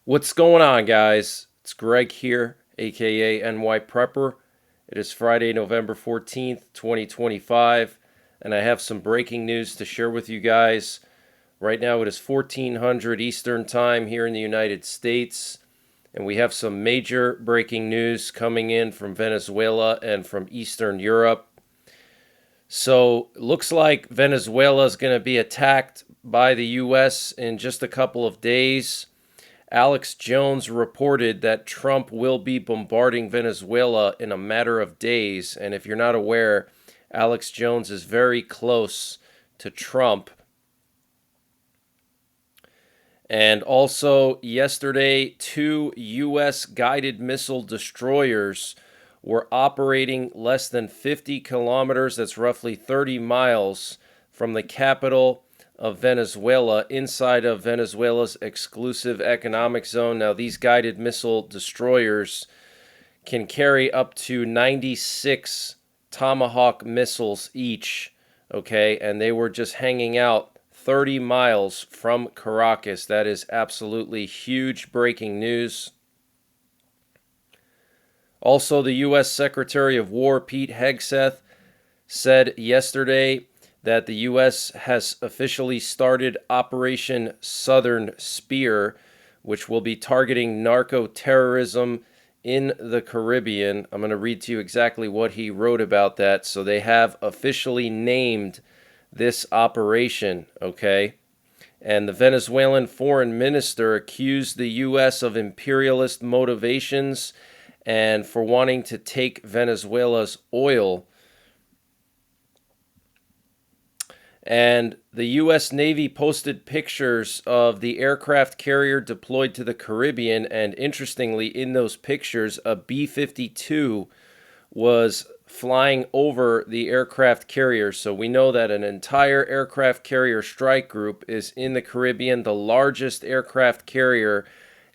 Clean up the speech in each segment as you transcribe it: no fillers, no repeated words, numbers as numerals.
What's going on, guys? It's Greg here, aka NYPrepper. It is Friday, November 14th, 2025, and I have some breaking news to share with you guys. Right now, it is 1400 Eastern Time here in the United States, and we have some major breaking news coming in from Venezuela and from Eastern Europe. So, looks like Venezuela is going to be attacked by the U.S. in just a couple of days. Alex Jones reported that Trump will be bombarding Venezuela in a matter of days. And if you're not aware, Alex Jones is very close to Trump. And also, yesterday, 2 U.S. guided missile destroyers were operating less than 50 kilometers, that's roughly 30 miles, from the capital of Venezuela, inside of Venezuela's exclusive economic zone. Now, these guided missile destroyers can carry up to 96 Tomahawk missiles each, okay? And they were just hanging out 30 miles from Caracas. That is absolutely huge breaking news. Also, the U.S. Secretary of War, Pete Hegseth, said yesterday that the U.S. has officially started Operation Southern Spear, which will be targeting narco-terrorism in the Caribbean. I'm going to read to you exactly what he wrote about that. So they have officially named this operation, okay? And the Venezuelan foreign minister accused the U.S. of imperialist motivations and for wanting to take Venezuela's oil. And the U.S. Navy posted pictures of the aircraft carrier deployed to the Caribbean. And interestingly, in those pictures, a B-52 was flying over the aircraft carrier. So we know that an entire aircraft carrier strike group is in the Caribbean. The largest aircraft carrier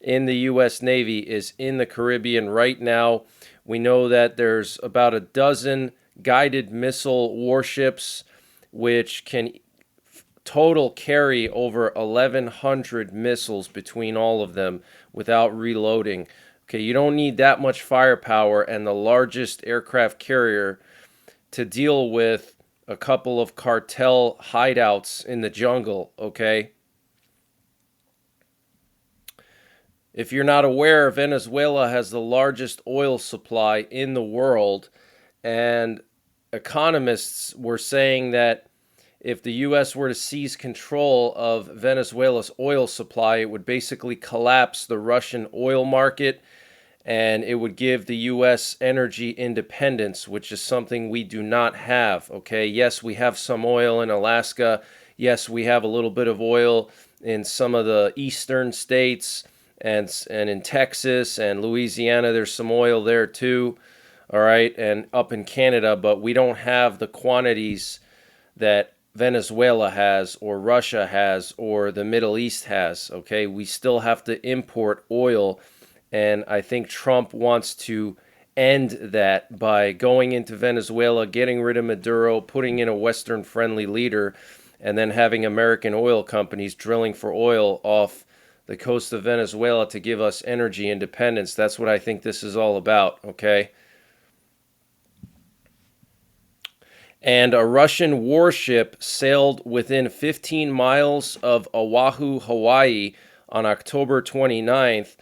in the U.S. Navy is in the Caribbean right now. We know that there's about a dozen guided missile warships which can total carry over 1,100 missiles between all of them without reloading. Okay, you don't need that much firepower and the largest aircraft carrier to deal with a couple of cartel hideouts in the jungle, okay? If you're not aware, Venezuela has the largest oil supply in the world, and economists were saying that if the U.S. were to seize control of Venezuela's oil supply, it would basically collapse the Russian oil market and it would give the U.S. energy independence, which is something we do not have. Okay, yes, we have some oil in Alaska. Yes, we have a little bit of oil in some of the eastern states and in Texas and Louisiana. There's some oil there too. All right, and up in Canada, but we don't have the quantities that Venezuela has or Russia has or the Middle East has. Okay, we still have to import oil, and I think Trump wants to end that by going into Venezuela, getting rid of Maduro, putting in a Western friendly leader, and then having American oil companies drilling for oil off the coast of Venezuela to give us energy independence. That's what I think this is all about, okay? And a Russian warship sailed within 15 miles of Oahu, Hawaii on October 29th,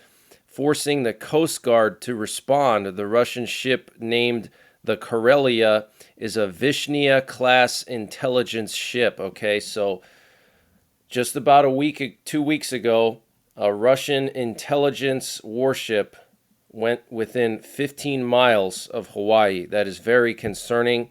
forcing the Coast Guard to respond. The Russian ship, named the Karelia, is a Vishnia-class intelligence ship. Okay, so just about 2 weeks ago, a Russian intelligence warship went within 15 miles of Hawaii. That is very concerning.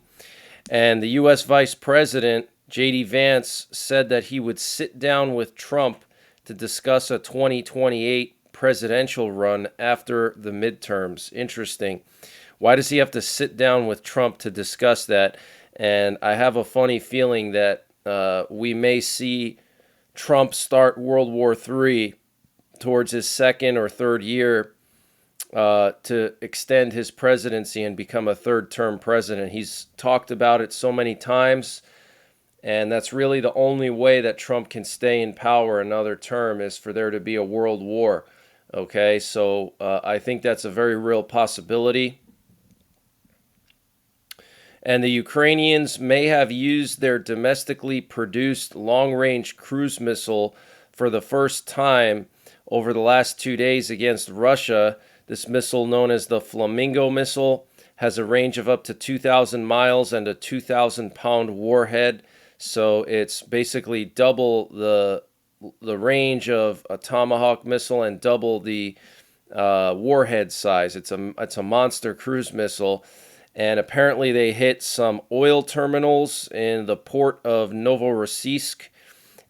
And the U.S. Vice President, J.D. Vance, said that he would sit down with Trump to discuss a 2028 presidential run after the midterms. Interesting. Why does he have to sit down with Trump to discuss that? And I have a funny feeling that we may see Trump start World War III towards his second or third year to extend his presidency and become a third-term president. He's talked about it so many times, and that's really the only way that Trump can stay in power another term is for there to be a world war. Okay, so I think that's a very real possibility. And the Ukrainians may have used their domestically produced long-range cruise missile for the first time over the last 2 days against Russia. This missile, known as the Flamingo missile, has a range of up to 2,000 miles and a 2,000-pound warhead. So it's basically double the range of a Tomahawk missile and double the warhead size. It's a monster cruise missile. And apparently they hit some oil terminals in the port of Novorossiysk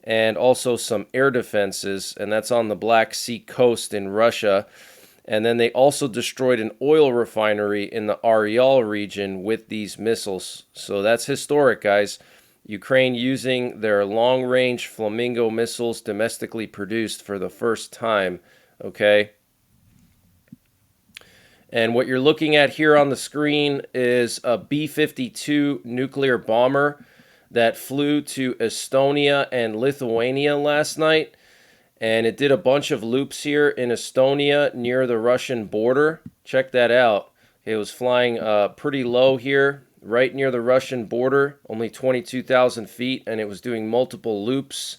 and also some air defenses, and that's on the Black Sea coast in Russia. And then they also destroyed an oil refinery in the Aryal region with these missiles. So that's historic, guys. Ukraine using their long-range Flamingo missiles domestically produced for the first time, okay? And what you're looking at here on the screen is a B-52 nuclear bomber that flew to Estonia and Lithuania last night. And it did a bunch of loops here in Estonia near the Russian border. Check that out. It was flying pretty low here, right near the Russian border, only 22,000 feet, and it was doing multiple loops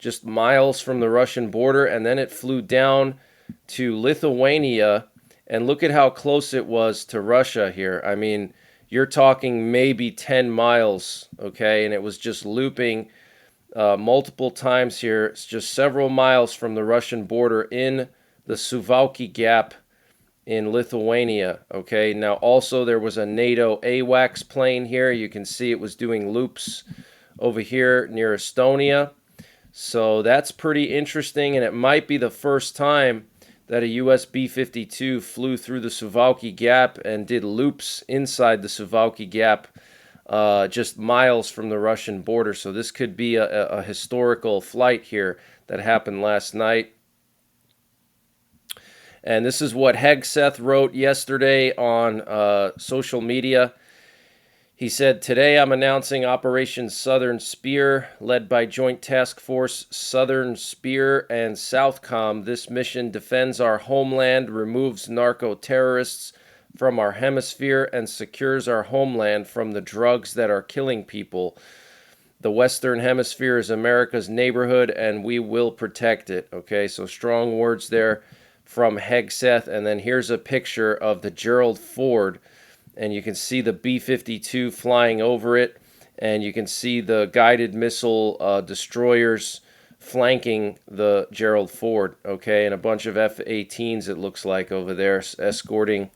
just miles from the Russian border. And then it flew down to Lithuania. And look at how close it was to Russia here. I mean, you're talking maybe 10 miles, okay? And it was just looping multiple times here. It's just several miles from the Russian border in the Suwałki Gap in Lithuania, okay? Now, also, there was a NATO AWACS plane here. You can see it was doing loops over here near Estonia. So that's pretty interesting, and it might be the first time that a US B-52 flew through the Suwałki Gap and did loops inside the Suwałki Gap just miles from the Russian border. So this could be a historical flight here that happened last night. And this is what Hegseth wrote yesterday on social media. He said, "Today I'm announcing Operation Southern Spear, led by Joint Task Force Southern Spear and Southcom. This mission defends our homeland, removes narco-terrorists from our hemisphere, and secures our homeland from the drugs that are killing people. The Western Hemisphere is America's neighborhood, and we will protect it." Okay, so strong words there from Hegseth. And then here's a picture of the Gerald Ford. And you can see the B-52 flying over it, and you can see the guided missile destroyers flanking the Gerald Ford, okay, and a bunch of F-18s, it looks like, over there escorting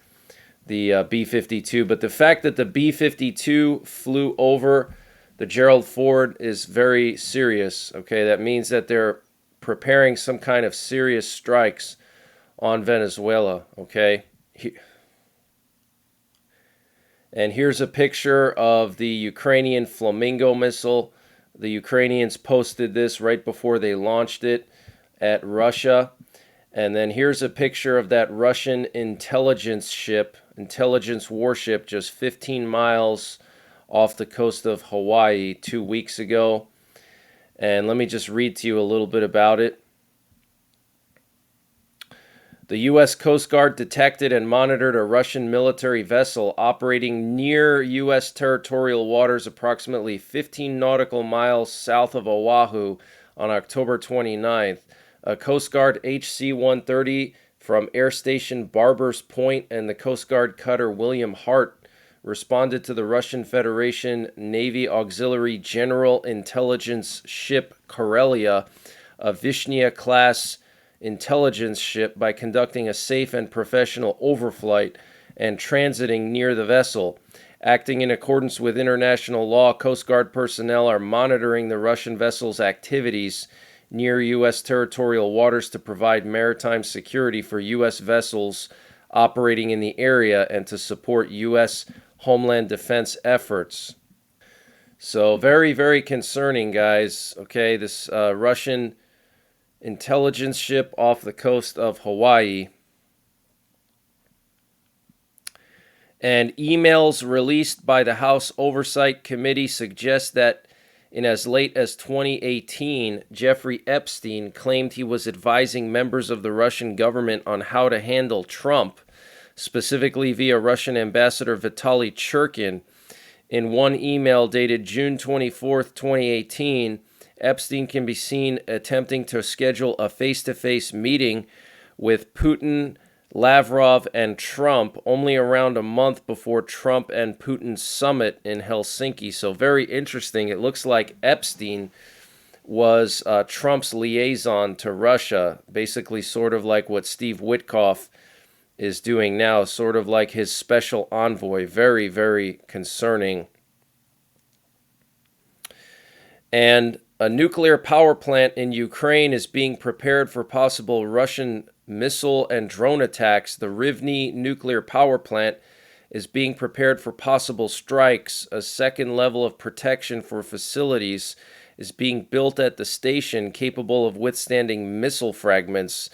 the B-52. But the fact that the B-52 flew over the Gerald Ford is very serious, okay? That means that they're preparing some kind of serious strikes on Venezuela, okay? And here's a picture of the Ukrainian Flamingo missile. The Ukrainians posted this right before they launched it at Russia. And then here's a picture of that Russian intelligence warship, just 15 miles off the coast of Hawaii 2 weeks ago. And let me just read to you a little bit about it. The U.S. Coast Guard detected and monitored a Russian military vessel operating near U.S. territorial waters approximately 15 nautical miles south of Oahu on October 29th. A Coast Guard HC-130 from Air Station Barbers Point and the Coast Guard cutter William Hart responded to the Russian Federation Navy Auxiliary General Intelligence Ship Karelia, a Vishnya-class intelligence ship, by conducting a safe and professional overflight and transiting near the vessel. Acting in accordance with international law, Coast Guard personnel are monitoring the Russian vessel's activities near U.S. territorial waters to provide maritime security for U.S. vessels operating in the area and to support U.S. Homeland Defense efforts. So very, very concerning, guys. Okay, this Russian intelligence ship off the coast of Hawaii. And emails released by the House Oversight Committee suggest that In as late as 2018, Jeffrey Epstein claimed he was advising members of the Russian government on how to handle Trump, specifically via Russian Ambassador Vitaly Churkin. In one email dated June 24th, 2018, Epstein can be seen attempting to schedule a face-to-face meeting with Putin, Lavrov, and Trump only around a month before Trump and Putin's summit in Helsinki. So very interesting. It looks like Epstein was Trump's liaison to Russia, basically sort of like what Steve Witkoff is doing now, sort of like his special envoy. Very, very concerning. And a nuclear power plant in Ukraine is being prepared for possible Russian missile and drone attacks. The Rivne nuclear power plant is being prepared for possible strikes. A second level of protection for facilities is being built at the station, capable of withstanding missile fragments.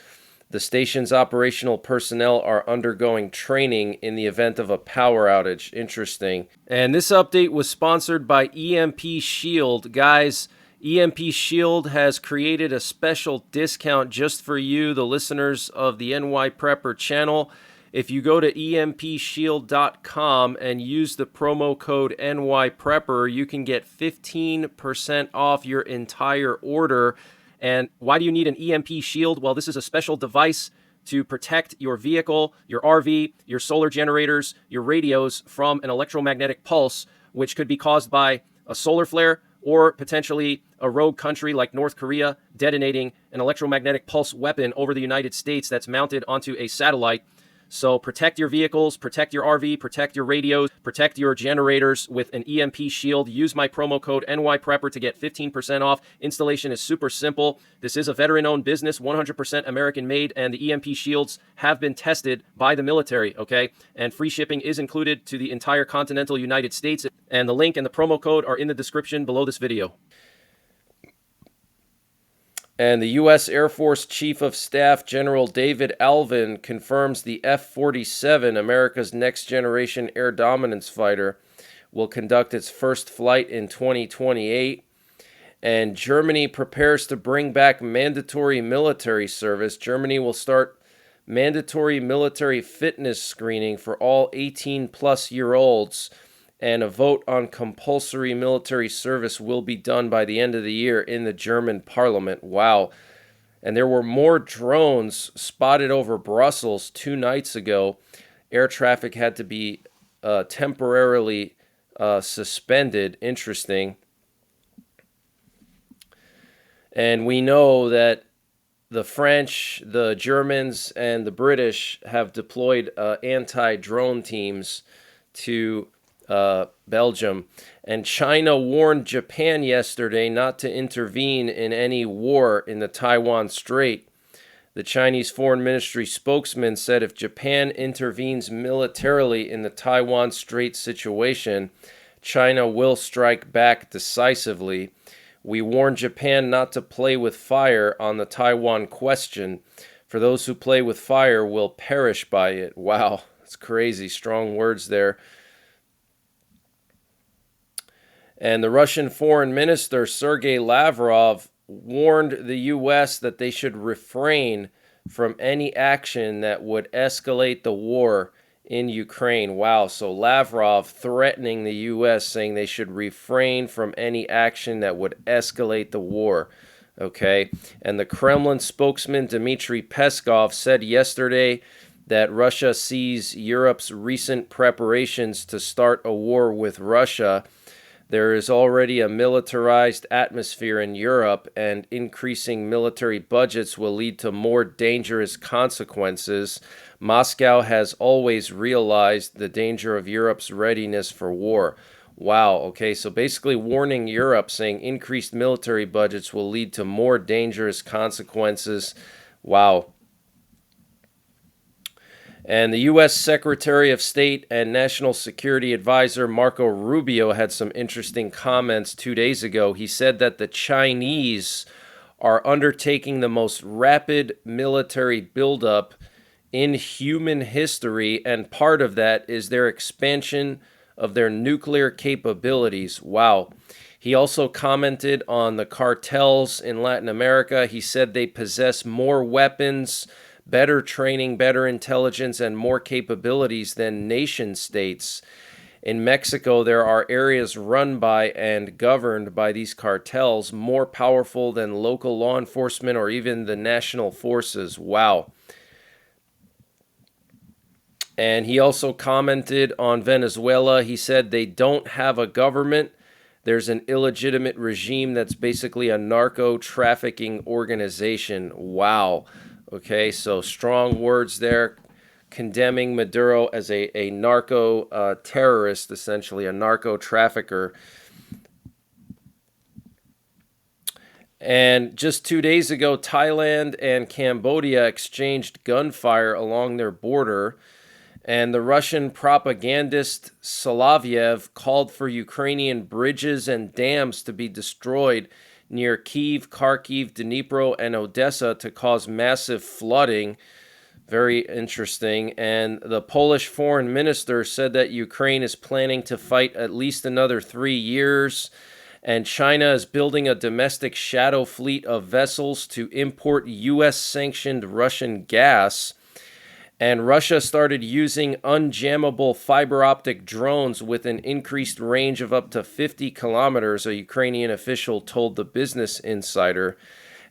The station's operational personnel are undergoing training in the event of a power outage. Interesting. And this update was sponsored by EMP Shield. Guys, EMP Shield has created a special discount just for you, the listeners of the NYPrepper channel. If you go to empshield.com and use the promo code NYPrepper, you can get 15% off your entire order. And why do you need an EMP Shield? Well, this is a special device to protect your vehicle, your RV, your solar generators, your radios from an electromagnetic pulse, which could be caused by a solar flare or potentially a rogue country like North Korea detonating an electromagnetic pulse weapon over the United States that's mounted onto a satellite. So protect your vehicles, protect your RV, protect your radios, protect your generators with an EMP Shield. Use my promo code NYPrepper to get 15% off. Installation is super simple. This is a veteran-owned business, 100% American-made, and the EMP Shields have been tested by the military, okay? And free shipping is included to the entire continental United States. And the link and the promo code are in the description below this video. And the U.S. Air Force Chief of Staff General David Alvin confirms the F-47, America's next-generation air dominance fighter, will conduct its first flight in 2028. And Germany prepares to bring back mandatory military service. Germany will start mandatory military fitness screening for all 18-plus-year-olds. And a vote on compulsory military service will be done by the end of the year in the German parliament. Wow. And there were more drones spotted over Brussels 2 nights ago. Air traffic had to be temporarily suspended. Interesting. And we know that the French, the Germans, and the British have deployed anti-drone teams to Belgium. And China warned Japan yesterday not to intervene in any war in the Taiwan Strait. The Chinese Foreign Ministry spokesman said if Japan intervenes militarily in the Taiwan Strait situation, China will strike back decisively. We warn Japan not to play with fire on the Taiwan question. For those who play with fire will perish by it. Wow, that's crazy. Strong words there. And the Russian Foreign Minister, Sergei Lavrov, warned the U.S. that they should refrain from any action that would escalate the war in Ukraine. Wow, so Lavrov threatening the U.S., saying they should refrain from any action that would escalate the war. Okay, and the Kremlin spokesman, Dmitry Peskov, said yesterday that Russia sees Europe's recent preparations to start a war with Russia. There is already a militarized atmosphere in Europe, and increasing military budgets will lead to more dangerous consequences. Moscow has always realized the danger of Europe's readiness for war. Wow, okay, so basically warning Europe, saying increased military budgets will lead to more dangerous consequences. Wow. And the U.S. Secretary of State and National Security Advisor Marco Rubio had some interesting comments 2 days ago. He said that the Chinese are undertaking the most rapid military buildup in human history, and part of that is their expansion of their nuclear capabilities. Wow. He also commented on the cartels in Latin America. He said they possess more weapons, better training, better intelligence, and more capabilities than nation states. In Mexico, there are areas run by and governed by these cartels more powerful than local law enforcement or even the national forces. Wow. And he also commented on Venezuela. He said they don't have a government. There's an illegitimate regime that's basically a narco trafficking organization. Wow. Okay, so strong words there, condemning Maduro as a narco terrorist, essentially a narco trafficker. And just 2 days ago, Thailand and Cambodia exchanged gunfire along their border. And the Russian propagandist Solovyev called for Ukrainian bridges and dams to be destroyed near Kyiv, Kharkiv, Dnipro, and Odessa to cause massive flooding. Very interesting. And the Polish foreign minister said that Ukraine is planning to fight at least another 3 years. And China is building a domestic shadow fleet of vessels to import U.S.-sanctioned Russian gas. And Russia started using unjammable fiber optic drones with an increased range of up to 50 kilometers, a Ukrainian official told the Business Insider.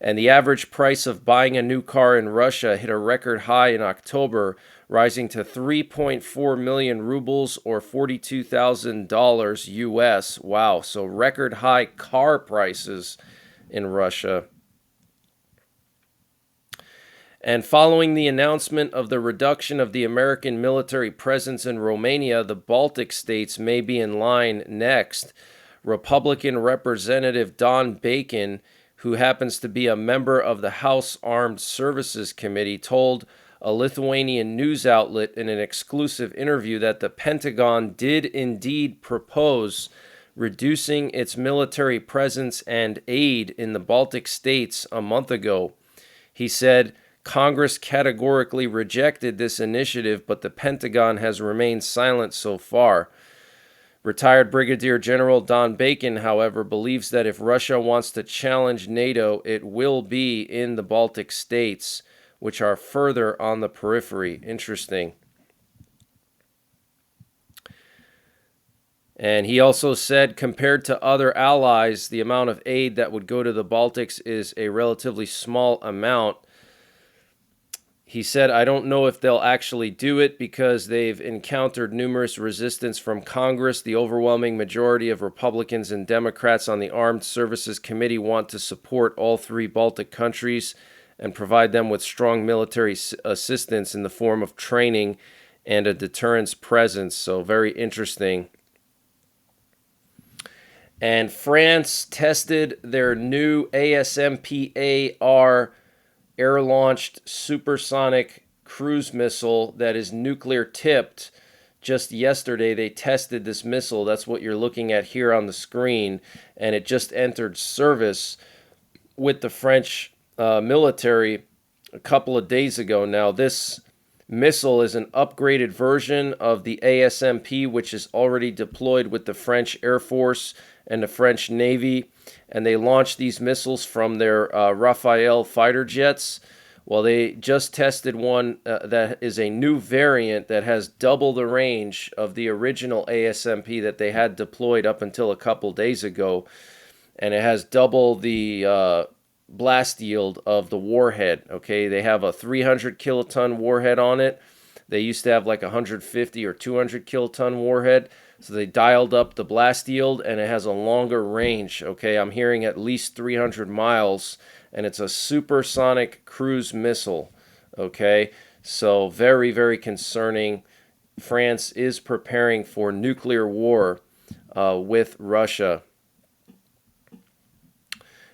And the average price of buying a new car in Russia hit a record high in October, rising to 3.4 million rubles or $42,000 US. Wow, so record high car prices in Russia. And following the announcement of the reduction of the American military presence in Romania, the Baltic states may be in line next. Republican Representative Don Bacon, who happens to be a member of the House Armed Services Committee, told a Lithuanian news outlet in an exclusive interview that the Pentagon did indeed propose reducing its military presence and aid in the Baltic states a month ago. He said, Congress categorically rejected this initiative, but the Pentagon has remained silent so far. Retired Brigadier General Don Bacon, however, believes that if Russia wants to challenge NATO, it will be in the Baltic states, which are further on the periphery. Interesting. And he also said, compared to other allies, the amount of aid that would go to the Baltics is a relatively small amount. He said, I don't know if they'll actually do it because they've encountered numerous resistance from Congress. The overwhelming majority of Republicans and Democrats on the Armed Services Committee want to support all 3 Baltic countries and provide them with strong military assistance in the form of training and a deterrence presence. So very interesting. And France tested their new ASMPAR air-launched supersonic cruise missile that is nuclear-tipped. Just yesterday, they tested this missile. That's what you're looking at here on the screen. And it just entered service with the French military a couple of days ago. Now, this missile is an upgraded version of the ASMP, which is already deployed with the French Air Force and the French Navy. And they launched these missiles from their Rafale fighter jets. Well, they just tested one that is a new variant that has double the range of the original ASMP that they had deployed up until a couple days ago. And it has double the blast yield of the warhead. Okay, they have a 300 kiloton warhead on it. They used to have like 150 or 200 kiloton warhead. So they dialed up the blast yield, and it has a longer range. Okay, I'm hearing at least 300 miles, and it's a supersonic cruise missile. Okay, so very, very concerning. France is preparing for nuclear war with Russia.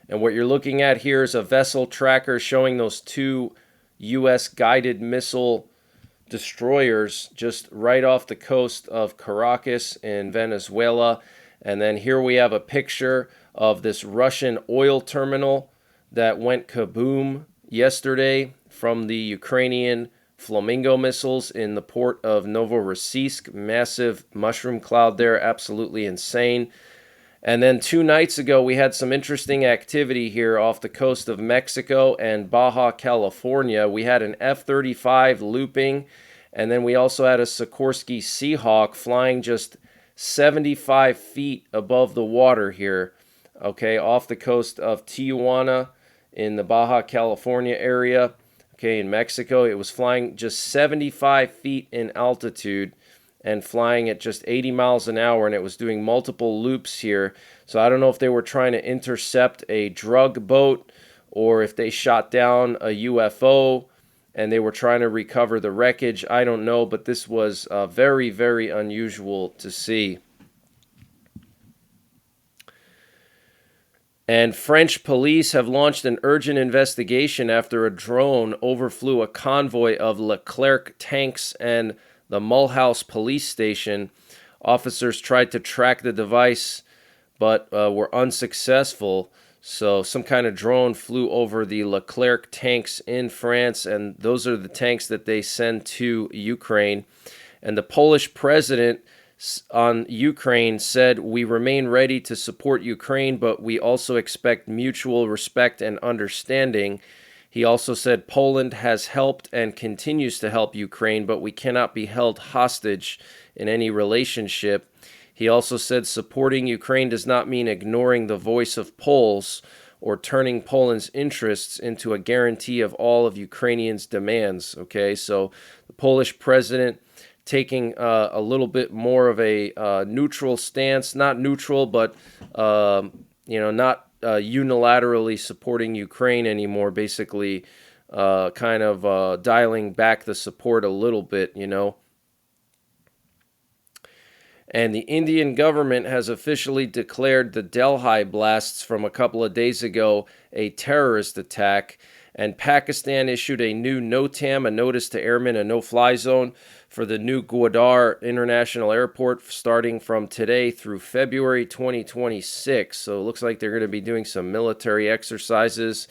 And what you're looking at here is a vessel tracker showing those 2 U.S. guided missile destroyers just right off the coast of Caracas in Venezuela. And then here we have a picture of this Russian oil terminal that went kaboom yesterday from the Ukrainian Flamingo missiles in the port of Novorossiysk. Massive mushroom cloud there, absolutely insane. And then 2 nights ago, we had some interesting activity here off the coast of Mexico and Baja California. We had an F-35 looping, and then we also had a Sikorsky Seahawk flying just 75 feet above the water here, okay, off the coast of Tijuana in the Baja California area, okay, in Mexico. It was flying just 75 feet in altitude and flying at just 80 miles an hour, and it was doing multiple loops here. So I don't know if they were trying to intercept a drug boat or if they shot down a UFO and they were trying to recover the wreckage. I don't know, but this was very, very unusual to see. And French police have launched an urgent investigation after a drone overflew a convoy of Leclerc tanks and the Mulhouse police station. Officers tried to track the device, but were unsuccessful. So some kind of drone flew over the Leclerc tanks in France, and those are the tanks that they send to Ukraine. And the Polish president on Ukraine said, "We remain ready to support Ukraine, but we also expect mutual respect and understanding." He also said Poland has helped and continues to help Ukraine, but we cannot be held hostage in any relationship. He also said supporting Ukraine does not mean ignoring the voice of Poles or turning Poland's interests into a guarantee of all of Ukrainians' demands. Okay, so the Polish president taking a little bit more of a neutral stance, not neutral, but not unilaterally supporting Ukraine anymore, basically kind of dialing back the support a little bit, And the Indian government has officially declared the Delhi blasts from a couple of days ago a terrorist attack, and Pakistan issued a new NOTAM, a notice to airmen, a no-fly zone, for the new GUNNR International Airport starting from today through February 2026. So it looks like they're going to be doing some military exercises.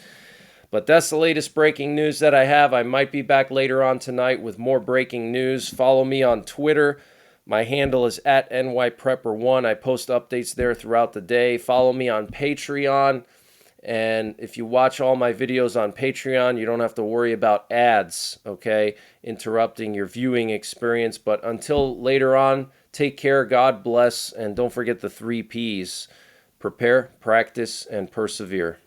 But that's the latest breaking news that I have. I might be back later on tonight with more breaking news. Follow me on Twitter. My handle is at NYPrepper1. I post updates there throughout the day. Follow me on Patreon. And if you watch all my videos on Patreon, you don't have to worry about ads, okay, interrupting your viewing experience. But until later on, take care, God bless, and don't forget the 3 Ps. Prepare, practice, and persevere.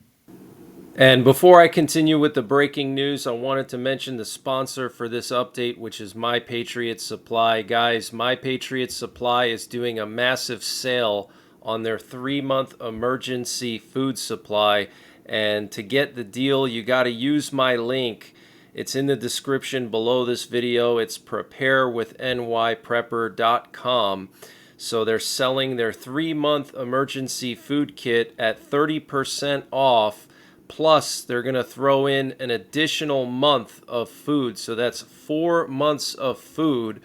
And before I continue with the breaking news, I wanted to mention the sponsor for this update, which is My Patriot Supply. Guys, My Patriot Supply is doing a massive sale on their 3-month emergency food supply. And to get the deal, you got to use my link. It's in the description below this video. It's preparewithnyprepper.com. So they're selling their 3-month emergency food kit at 30% off. Plus, they're going to throw in an additional month of food. So that's 4 months of food.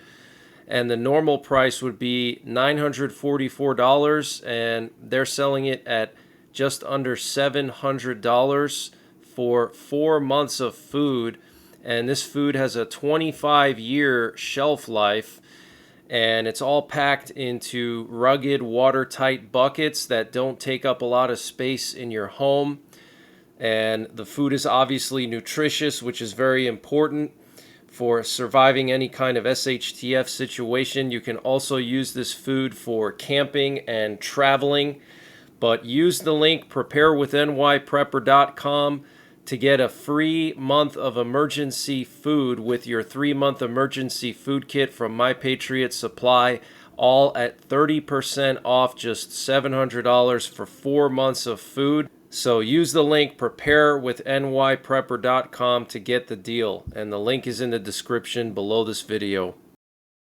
And the normal price would be $944, and they're selling it at just under $700 for 4 months of food. And this food has a 25-year shelf life, and it's all packed into rugged, watertight buckets that don't take up a lot of space in your home. And the food is obviously nutritious, which is very important for surviving any kind of SHTF situation. You can also use this food for camping and traveling. But use the link preparewithnyprepper.com to get a free month of emergency food with your 3-month emergency food kit from My Patriot Supply, all at 30% off, just $700 for 4 months of food. So use the link preparewithnyprepper.com to get the deal, and the link is in the description below this video.